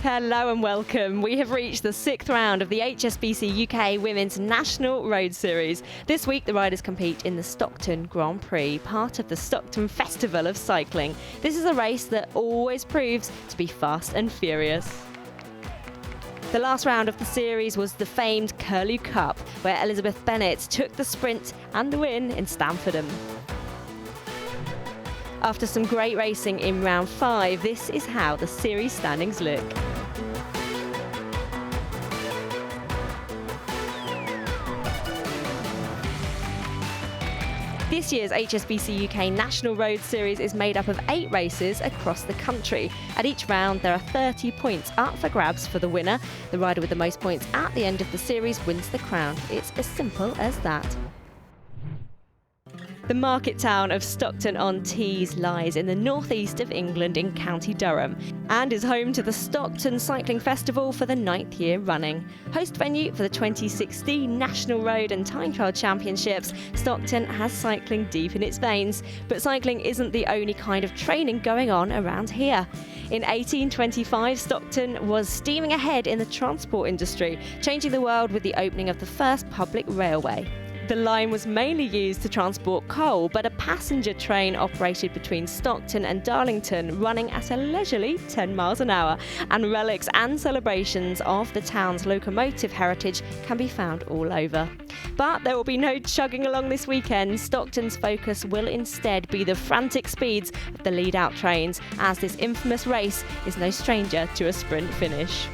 Hello and welcome. We have reached the 6th round of the HSBC UK Women's National Road Series. This week the riders compete in the Stockton Grand Prix, part of the Stockton Festival of Cycling. This is a race that always proves to be fast and furious. The last round of the series was the famed Curlew Cup, where Elizabeth Bennett took the sprint and the win in Stamfordham. After some great racing in round 5, this is how the series standings look. This year's HSBC UK National Road Series is made up of 8 races across the country. At each round there are 30 points up for grabs for the winner. The rider with the most points at the end of the series wins the crown. It's as simple as that. The market town of Stockton-on-Tees lies in the northeast of England in County Durham and is home to the Stockton Cycling Festival for the 9th year running. Host venue for the 2016 National Road and Time Trial Championships, Stockton has cycling deep in its veins, but cycling isn't the only kind of training going on around here. In 1825, Stockton was steaming ahead in the transport industry, changing the world with the opening of the first public railway. The line was mainly used to transport coal, but a passenger train operated between Stockton and Darlington, running at a leisurely 10 miles an hour, and relics and celebrations of the town's locomotive heritage can be found all over. But there will be no chugging along this weekend. Stockton's focus will instead be the frantic speeds of the lead-out trains, as this infamous race is no stranger to a sprint finish.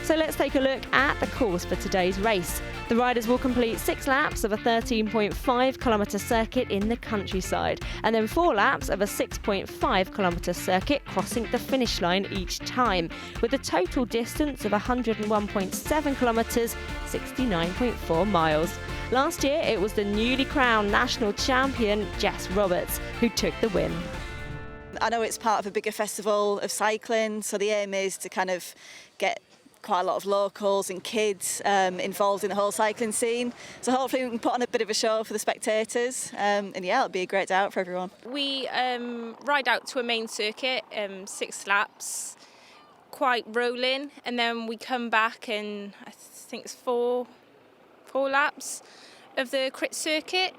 So let's take a look at the course for today's race. The riders will complete 6 laps of a 13.5 kilometre circuit in the countryside, and then 4 laps of a 6.5 kilometre circuit crossing the finish line each time, with a total distance of 101.7 kilometres, 69.4 miles. Last year it was the newly crowned national champion Jess Roberts who took the win. I know it's part of a bigger festival of cycling, so the aim is to kind of get quite a lot of locals and kids involved in the whole cycling scene. So hopefully we can put on a bit of a show for the spectators. And yeah, it'll be a great day out for everyone. We ride out to a main circuit, 6 laps, quite rolling, and then we come back and I think it's four laps of the crit circuit.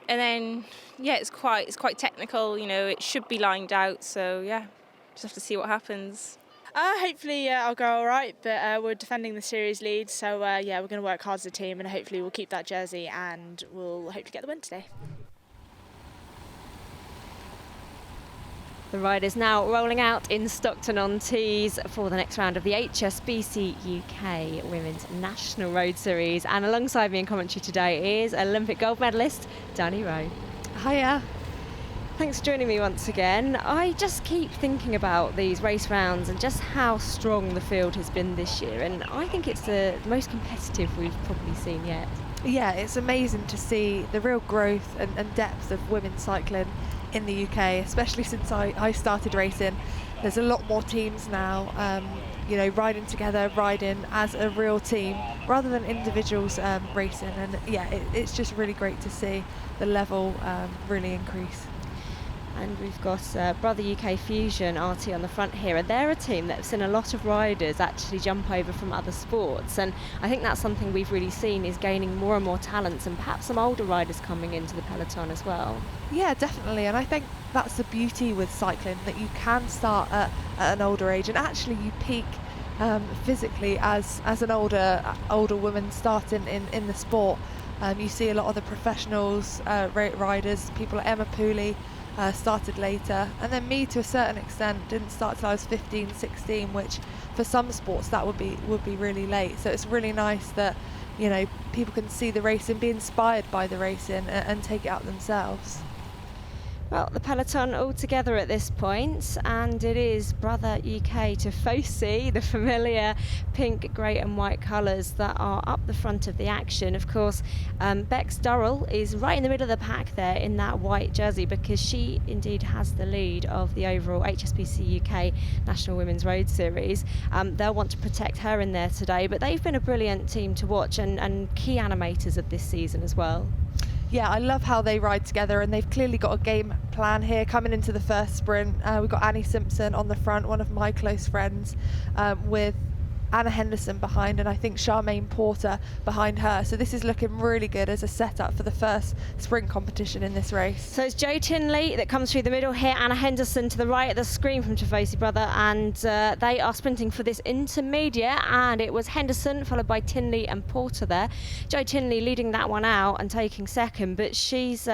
And then yeah, it's quite technical, you know, it should be lined out, so yeah, just have to see what happens. Hopefully I'll go all right, but we're defending the series lead, so yeah, we're going to work hard as a team and hopefully we'll keep that jersey and we'll hopefully get the win today. The riders now rolling out in Stockton-on-Tees for the next round of the HSBC UK Women's National Road Series, and alongside me in commentary today is Olympic gold medalist Danny Rowe. Hiya. Thanks for joining me once again. I just keep thinking about these race rounds and just how strong the field has been this year, and I think it's the most competitive we've probably seen yet. Yeah, it's amazing to see the real growth and depth of women's cycling in the UK, especially since I started racing. There's a lot more teams now, you know, riding together, riding as a real team rather than individuals racing, and yeah, it's just really great to see the level really increase. And we've got Brother UK Fusion RT on the front here, and they're a team that have seen a lot of riders actually jump over from other sports, and I think that's something we've really seen is gaining more and more talents, and perhaps some older riders coming into the peloton as well. Yeah, definitely, and I think that's the beauty with cycling, that you can start at an older age and actually you peak physically as an older woman starting in the sport. You see a lot of the professionals riders, people like Emma Pooley started later, and then me to a certain extent didn't start till I was 15, 16, which for some sports that would be really late. So it's really nice that, you know, people can see the racing, be inspired by the racing and take it out themselves. Well, the peloton all together at this point, and it is Brother UK Tifosi, the familiar pink, grey and white colours that are up the front of the action. Of course, Bex Durrell is right in the middle of the pack there in that white jersey, because she indeed has the lead of the overall HSBC UK National Women's Road Series. They'll want to protect her in there today, but they've been a brilliant team to watch and key animators of this season as well. Yeah, I love how they ride together, and they've clearly got a game plan here coming into the first sprint. We've got Annie Simpson on the front, one of my close friends, with Anna Henderson behind, and I think Charmaine Porter behind her. So this is looking really good as a setup for the first sprint competition in this race. So it's Jo Tinley that comes through the middle here, Anna Henderson to the right at the screen from Tifosi brother, and they are sprinting for this intermediate, and it was Henderson followed by Tinley and Porter there. Jo Tinley leading that one out and taking second, but she's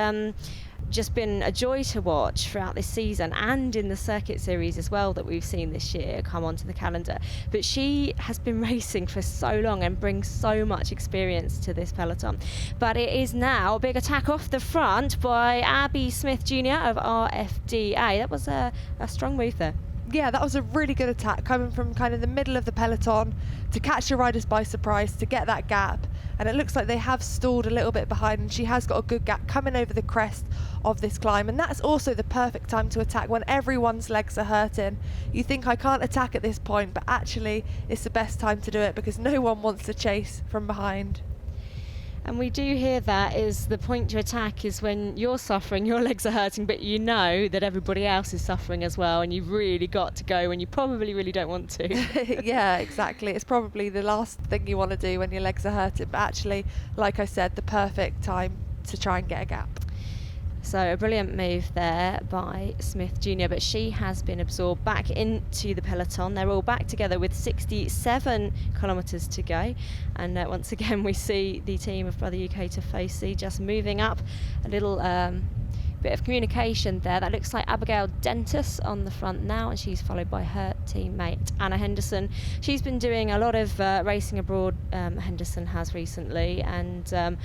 just been a joy to watch throughout this season and in the circuit series as well that we've seen this year come onto the calendar. But she has been racing for so long and brings so much experience to this peloton. But it is now a big attack off the front by Abby Smith Jr. of RFDA. That was a strong move there. Yeah, that was a really good attack coming from kind of the middle of the peloton to catch the riders by surprise, to get that gap. And it looks like they have stalled a little bit behind, and she has got a good gap coming over the crest of this climb. And that's also the perfect time to attack when everyone's legs are hurting. You think, I can't attack at this point, but actually it's the best time to do it because no one wants to chase from behind. And we do hear that is the point to attack is when you're suffering, your legs are hurting, but you know that everybody else is suffering as well, and you've really got to go when you probably really don't want to. Yeah, exactly. It's probably the last thing you want to do when your legs are hurting, but actually, like I said, the perfect time to try and get a gap. So a brilliant move there by Smith Jr., but she has been absorbed back into the peloton. They're all back together with 67 kilometres to go. And once again, we see the team of Brother UK Tifosi just moving up. A little bit of communication there. That looks like Abigail Dentis on the front now, and she's followed by her teammate Anna Henderson. She's been doing a lot of racing abroad, Henderson has recently, and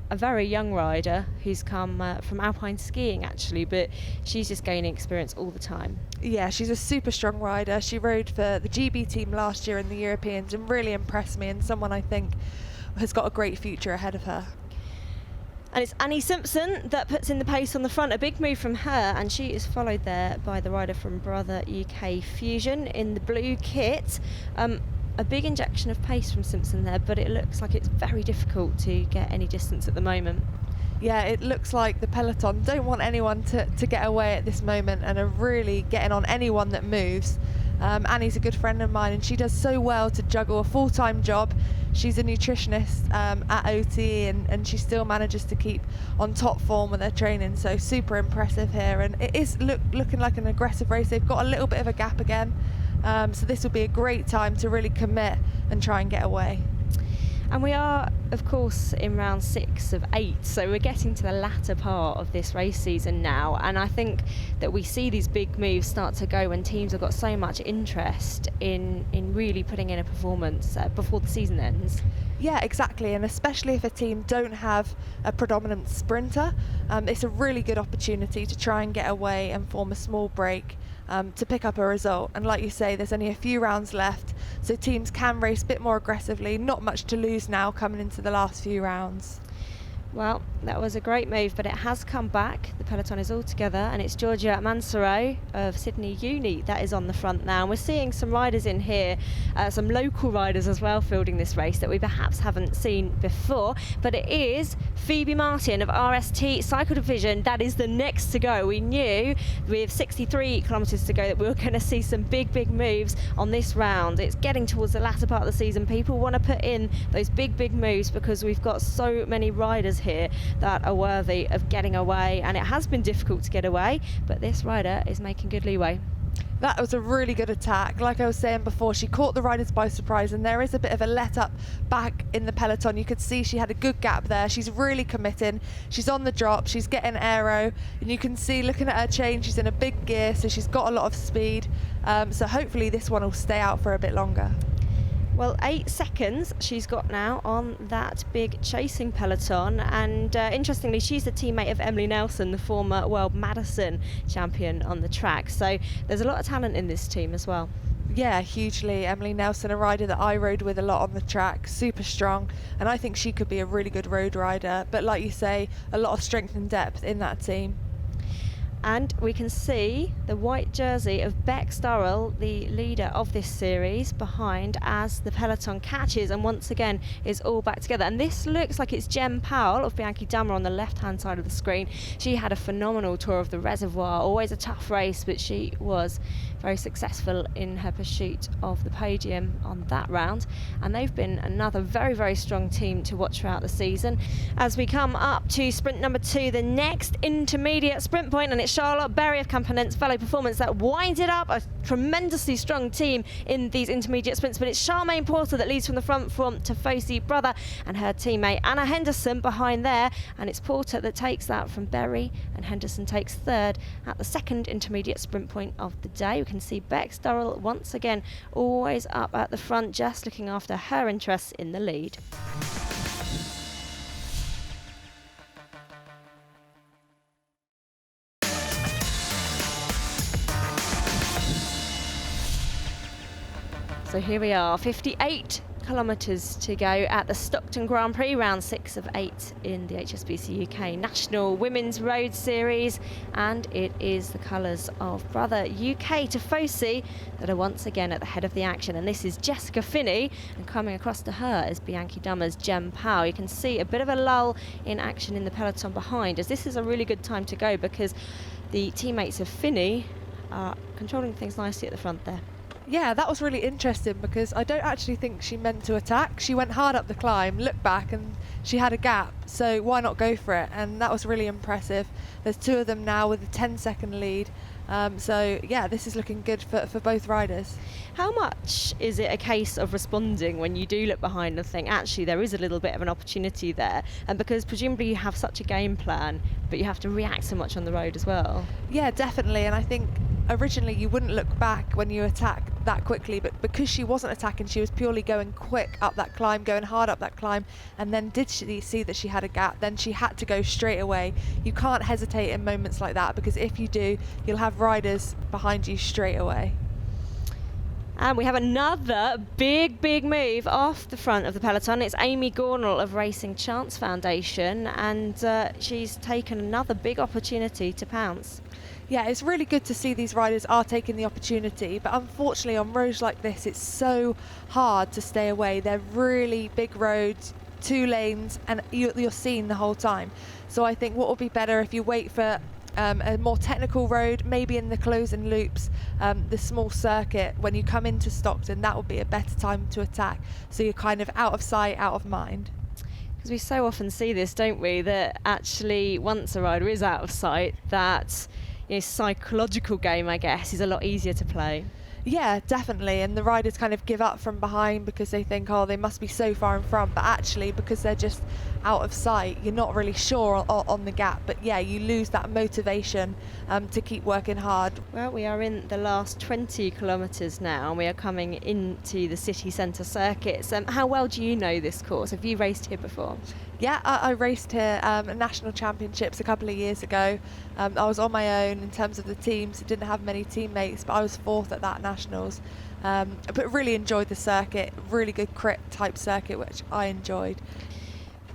a very young rider who's come from alpine skiing actually, but she's just gaining experience all the time. Yeah, she's a super strong rider. She rode for the GB team last year in the Europeans and really impressed me, and someone I think has got a great future ahead of her. And it's Annie Simpson that puts in the pace on the front, a big move from her, and she is followed there by the rider from Brother UK Fusion in the blue kit. A big injection of pace from Simpson there, but it looks like it's very difficult to get any distance at the moment. Yeah, it looks like the peloton don't want anyone to get away at this moment and are really getting on anyone that moves. Annie's a good friend of mine, and she does so well to juggle a full-time job. She's a nutritionist at OT, and she still manages to keep on top form with her training, so super impressive here. And it is looking like an aggressive race. They've got a little bit of a gap again. So this will be a great time to really commit and try and get away. And we are, of course, in round 6 of 8, so we're getting to the latter part of this race season now, and I think that we see these big moves start to go when teams have got so much interest in really putting in a performance before the season ends. Yeah, exactly, and especially if a team don't have a predominant sprinter, it's a really good opportunity to try and get away and form a small break to pick up a result. And like you say, there's only a few rounds left, so teams can race a bit more aggressively. Not much to lose now coming into the last few rounds. Well, that was a great move, but it has come back. The peloton is all together, and it's Georgia Mansaro of Sydney Uni that is on the front now. And we're seeing some riders in here, some local riders as well fielding this race that we perhaps haven't seen before. But it is Phoebe Martin of RST Cycle Division that is the next to go. We knew with 63 kilometres to go that we were going to see some big moves on this round. It's getting towards the latter part of the season. People want to put in those big moves because we've got so many riders here that are worthy of getting away, and it has been difficult to get away, but this rider is making good leeway. That was a really good attack. Like I was saying before, she caught the riders by surprise, and there is a bit of a let up back in the peloton. You could see she had a good gap there. She's really committing. She's on the drop, she's getting aero, and you can see looking at her chain, she's in a big gear, so she's got a lot of speed. So hopefully this one will stay out for a bit longer. Well, 8 seconds she's got now on that big chasing peloton, and interestingly, she's the teammate of Emily Nelson, the former World Madison champion on the track. So there's a lot of talent in this team as well. Yeah, hugely. Emily Nelson, a rider that I rode with a lot on the track, super strong, and I think she could be a really good road rider. But like you say, a lot of strength and depth in that team. And we can see the white jersey of Bex Durrell, the leader of this series, behind as the peloton catches and once again is all back together. And this looks like it's Jem Powell of Bianchi Dama on the left-hand side of the screen. She had a phenomenal tour of the Reservoir, always a tough race, but she was very successful in her pursuit of the podium on that round. And they've been another very, very strong team to watch throughout the season. As we come up to sprint number 2, the next intermediate sprint point, and it's Charlotte Berry of Campinense Velo Performance that winds it up. A tremendously strong team in these intermediate sprints, but it's Charmaine Porter that leads from the front from Tifosi brother and her teammate Anna Henderson behind there, and it's Porter that takes that from Berry, and Henderson takes third at the second intermediate sprint point of the day. We can see Bex Durrell once again always up at the front, just looking after her interests in the lead. So here we are, 58 kilometres to go at the Stockton Grand Prix, round 6 of 8 in the HSBC UK National Women's Road Series, and it is the colours of brother UK Tifosi that are once again at the head of the action, and this is Jessica Finney, and coming across to her is Bianchi Dama's Jem Powell. You can see a bit of a lull in action in the peloton behind, as this is a really good time to go because the teammates of Finney are controlling things nicely at the front there. Yeah, that was really interesting because I don't actually think she meant to attack. She went hard up the climb, looked back, and she had a gap, so why not go for it? And that was really impressive. There's 2 of them now with a 10-second lead. So yeah, this is looking good for both riders. How much is it a case of responding when you do look behind and think, actually, there is a little bit of an opportunity there? And because presumably you have such a game plan, but you have to react so much on the road as well. Yeah, definitely. And I think originally you wouldn't look back when you attack that quickly, but because she wasn't attacking, she was purely going quick up that climb, going hard up that climb, and then did she see that she had a gap, then she had to go straight away. You can't hesitate in moments like that, because if you do, you'll have riders behind you straight away. And we have another big move off the front of the peloton. It's Amy Gornall of Racing Chance Foundation, and she's taken another big opportunity to pounce. Yeah, it's really good to see these riders are taking the opportunity, but unfortunately on roads like this it's so hard to stay away. They're really big roads, 2 lanes, and you're seen the whole time. So I think what will be better if you wait for a more technical road, maybe in the closing loops, the small circuit, when you come into Stockton, that would be a better time to attack, so you're kind of out of sight, out of mind. Because we so often see this, don't we, that actually once a rider is out of sight, that psychological game, I guess, is a lot easier to play. Yeah, definitely, and the riders kind of give up from behind because they think, oh, they must be so far in front, but actually because they're just out of sight, you're not really sure on the gap, but yeah, you lose that motivation to keep working hard. Well, we are in the last 20 kilometres now, and we are coming into the city centre circuits. How well do you know this course? Have you raced here before? Yeah, I raced here at National Championships a couple of years ago. I was on my own in terms of the teams, didn't have many teammates, but I was 4th at that Nationals. But really enjoyed the circuit, really good crit type circuit, which I enjoyed.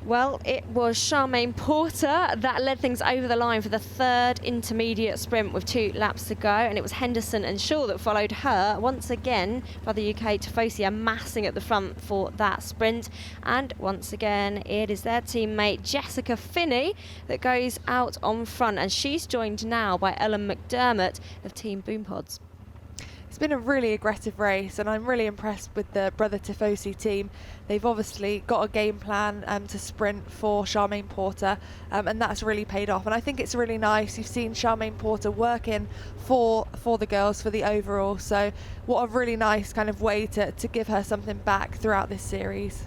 Well, it was Charmaine Porter that led things over the line for the 3rd intermediate sprint with 2 laps to go, and it was Henderson and Shaw that followed her. Once again, Brother UK Tifosi amassing at the front for that sprint, and once again it is their teammate Jessica Finney that goes out on front, and she's joined now by Ellen McDermott of Team Boompods. It's been a really aggressive race, and I'm really impressed with the Brother Tifosi team. They've obviously got a game plan to sprint for Charmaine Porter, and that's really paid off. And I think it's really nice. You've seen Charmaine Porter working for the girls for the overall, so what a really nice kind of way to give her something back throughout this series.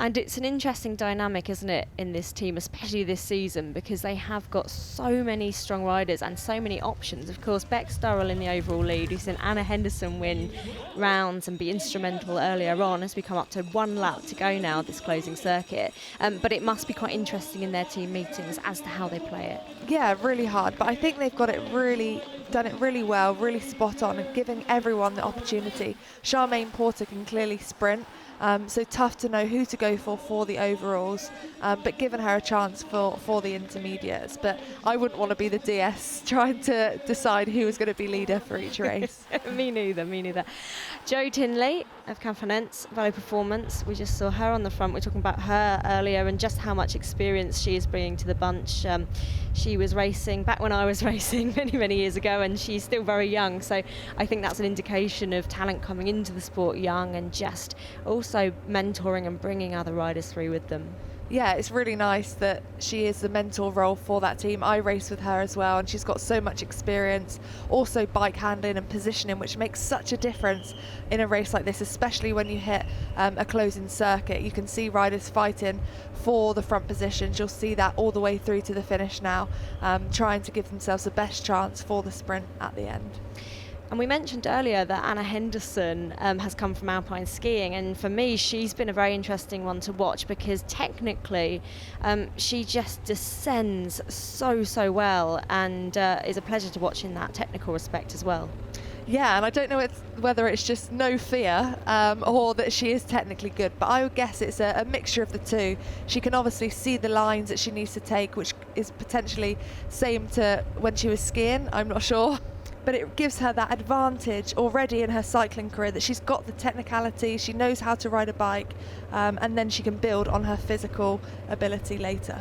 And it's an interesting dynamic, isn't it, in this team, especially this season, because they have got so many strong riders and so many options. Of course, Bex Durrell in the overall lead. We've seen Anna Henderson win rounds and be instrumental earlier on as we come up to 1 lap to go now, this closing circuit. But it must be quite interesting in their team meetings as to how they play it. Yeah, really hard, but I think they've got it really, done it really well, really spot on, and giving everyone the opportunity. Charmaine Porter can clearly sprint, so tough to know who to go for the overalls, but given her a chance for the intermediates. But I wouldn't want to be the DS trying to decide who was going to be leader for each race. Me neither. Jo Tinley of Campinense, Velo Performance. We just saw her on the front. We were talking about her earlier and just how much experience she is bringing to the bunch. She was racing back when I was racing many years ago, and she's still very young. So I think that's an indication of talent coming into the sport young, and just also mentoring and bringing other riders through with them. Yeah, it's really nice that she is the mentor role for that team. I race with her as well, and she's got so much experience, also bike handling and positioning, which makes such a difference in a race like this, especially when you hit a closing circuit. You can see riders fighting for the front positions. You'll see that all the way through to the finish now, trying to give themselves the best chance for the sprint at the end. And we mentioned earlier that Anna Henderson has come from alpine skiing, and for me she's been a very interesting one to watch, because technically she just descends so well, and is a pleasure to watch in that technical respect as well. Yeah, and I don't know whether it's just no fear or that she is technically good, but I would guess it's a mixture of the two. She can obviously see the lines that she needs to take, which is potentially same to when she was skiing, I'm not sure. But it gives her that advantage already in her cycling career, that she's got the technicality, she knows how to ride a bike, and then she can build on her physical ability later.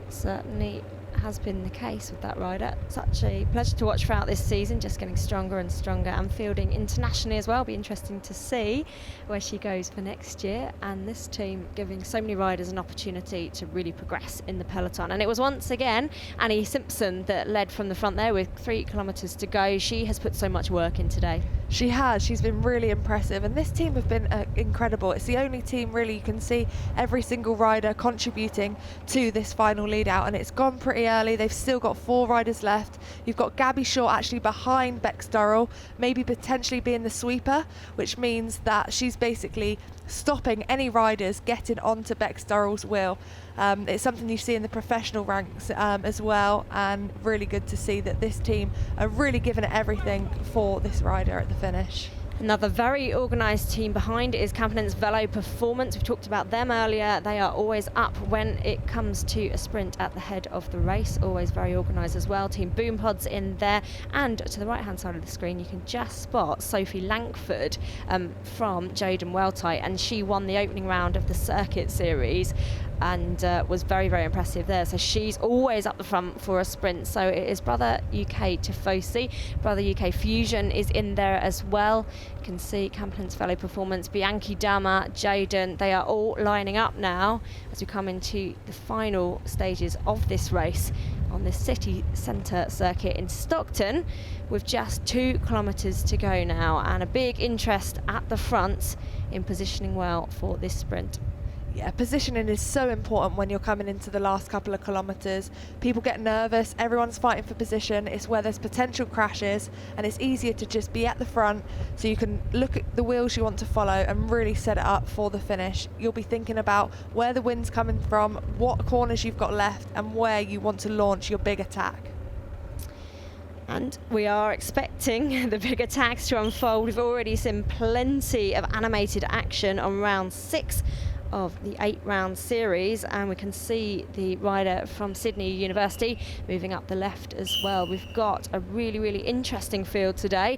Certainly has been the case with that rider. Such a pleasure to watch throughout this season, just getting stronger and stronger, and fielding internationally as well. Be interesting to see where she goes for next year, and this team giving so many riders an opportunity to really progress in the peloton. And it was once again Annie Simpson that led from the front there with 3 kilometres to go. She has put so much work in today. She has. She's been really impressive, and this team have been incredible. It's the only team really you can see every single rider contributing to this final lead out, and it's gone pretty early. They've still got 4 riders left. You've got Gabby Shaw actually behind Bex Durrell, maybe potentially being the sweeper, which means that she's basically stopping any riders getting onto Bex Durrell's wheel. It's something you see in the professional ranks as well, and really good to see that this team are really giving it everything for this rider at the finish. Another very organised team behind is Campinense Velo Performance. We've talked about them earlier. They are always up when it comes to a sprint at the head of the race. Always very organised as well. Team Boompods in there. And to the right-hand side of the screen, you can just spot Sophie Lankford from Joden Weltite. And she won the opening round of the Circuit Series and was very impressive there. So she's always up the front for a sprint. So it is Brother UK Tifosi. Brother UK Fusion is in there as well. You can see Campinense Velo Performance, Bianchi Dama, Joden. They are all lining up now as we come into the final stages of this race on the city centre circuit in Stockton, with just 2 kilometres to go now, and a big interest at the front in positioning well for this sprint. Yeah, positioning is so important when you're coming into the last couple of kilometres. People get nervous, everyone's fighting for position. It's where there's potential crashes, and it's easier to just be at the front so you can look at the wheels you want to follow and really set it up for the finish. You'll be thinking about where the wind's coming from, what corners you've got left, and where you want to launch your big attack. And we are expecting the big attacks to unfold. We've already seen plenty of animated action on round 6 of the 8-round series, and we can see the rider from Sydney University moving up the left as well. We've got a really interesting field today.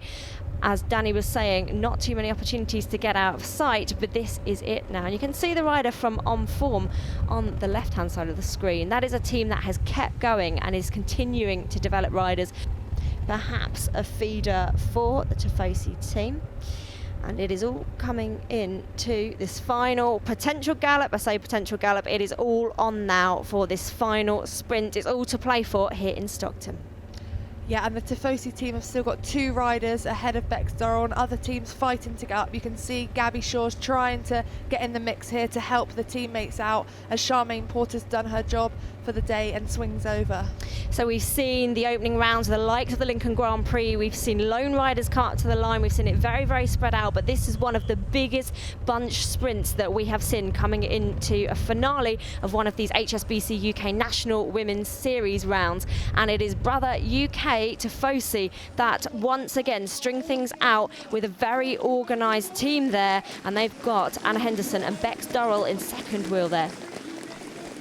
As Danny was saying, not too many opportunities to get out of sight, but this is it now. And you can see the rider from OnForm on the left-hand side of the screen. That is a team that has kept going and is continuing to develop riders. Perhaps a feeder for the Tifosi team. And it is all coming in to this final potential gallop. I say potential gallop, it is all on now for this final sprint. It's all to play for here in Stockton. Yeah, and the Tifosi team have still got 2 riders ahead of Bex Durrell, and other teams fighting to get up. You can see Gabby Shaw's trying to get in the mix here to help the teammates out, as Charmaine Porter's done her job for the day and swings over. So we've seen the opening rounds, the likes of the Lincoln Grand Prix. We've seen lone riders cut to the line. We've seen it very, very spread out. But this is one of the biggest bunch sprints that we have seen coming into a finale of one of these HSBC UK National Women's Series rounds. And it is brother UK Tifosi that once again string things out with a very organised team there. And they've got Anna Henderson and Bex Durrell in second wheel there.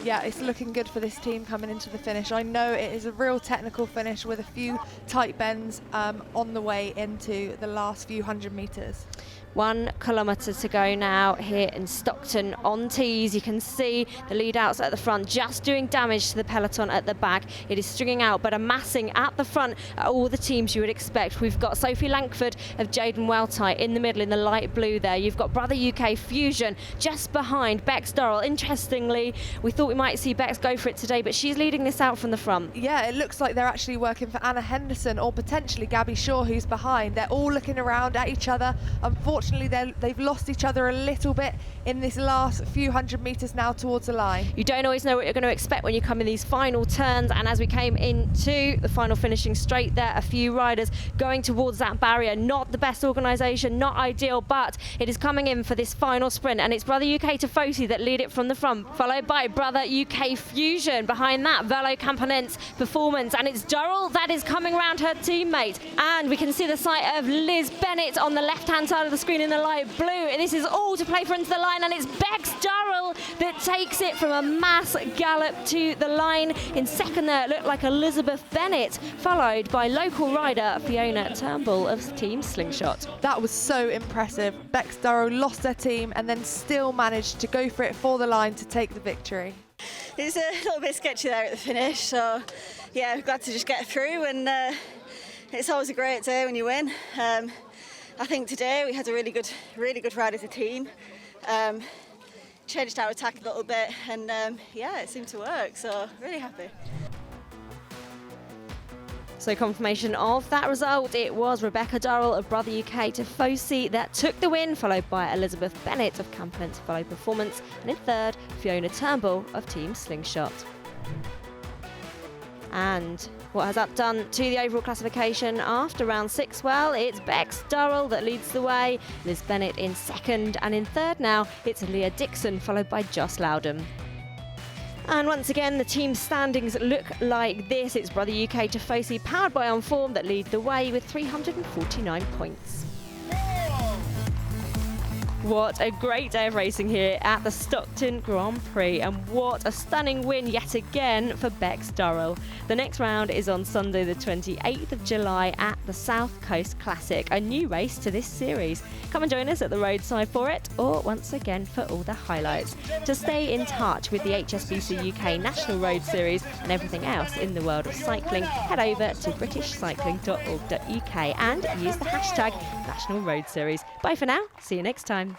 Yeah, it's looking good for this team coming into the finish. I know it is a real technical finish with a few tight bends on the way into the last few 100 metres. 1 kilometre to go now here in Stockton on tees. You can see the lead outs at the front just doing damage to the peloton at the back. It is stringing out but amassing at the front all the teams you would expect. We've got Sophie Lankford of Jaden Weltite in the middle in the light blue there. You've got Brother UK Fusion just behind Bex Durrell. Interestingly, we thought we might see Bex go for it today, but she's leading this out from the front. Yeah, it looks like they're actually working for Anna Henderson or potentially Gabby Shaw, who's behind. They're all looking around at each other. Unfortunately, they've lost each other a little bit in this last few 100 metres now towards the line. You don't always know what you're going to expect when you come in these final turns, and as we came into the final finishing straight there, a few riders going towards that barrier. Not the best organisation, not ideal, but it is coming in for this final sprint, and it's Brother UK Tifosi that lead it from the front, followed by Brother UK Fusion. Behind that, Velo Performance, and it's Durrell that is coming round her teammate. And we can see the sight of Liz Bennett on the left-hand side of the screen in the light blue, and this is all to play for into the line, and it's Bex Durrell that takes it from a mass gallop to the line. In second there, it looked like Elizabeth Bennett, followed by local rider Fiona Turnbull of Team Slingshot. That was so impressive. Bex Durrell lost her team and then still managed to go for it for the line to take the victory. It's a little bit sketchy there at the finish, so yeah, glad to just get through, and it's always a great day when you win. I think today we had a really good ride as a team. Changed our attack a little bit, and yeah, it seemed to work, so really happy. So confirmation of that result, it was Rebecca Durrell of Brother UK Tifosi that took the win, followed by Elizabeth Bennett of Campinense Velo Performance, and in third, Fiona Turnbull of Team Slingshot. And what has that done to the overall classification after round 6? Well, it's Bex Durrell that leads the way, Liz Bennett in second, and in third now, it's Leah Dixon, followed by Joss Loudon. And once again, the team standings look like this. It's Brother UK Tifosi, powered by OnForm, that lead the way with 349 points. What a great day of racing here at the Stockton Grand Prix, and what a stunning win yet again for Bex Durrell. The next round is on Sunday the 28th of July at the South Coast Classic, a new race to this series. Come and join us at the roadside for it, or once again for all the highlights. To stay in touch with the HSBC UK National Road Series and everything else in the world of cycling, head over to britishcycling.org.uk and use the hashtag National Road Series. Bye for now, see you next time.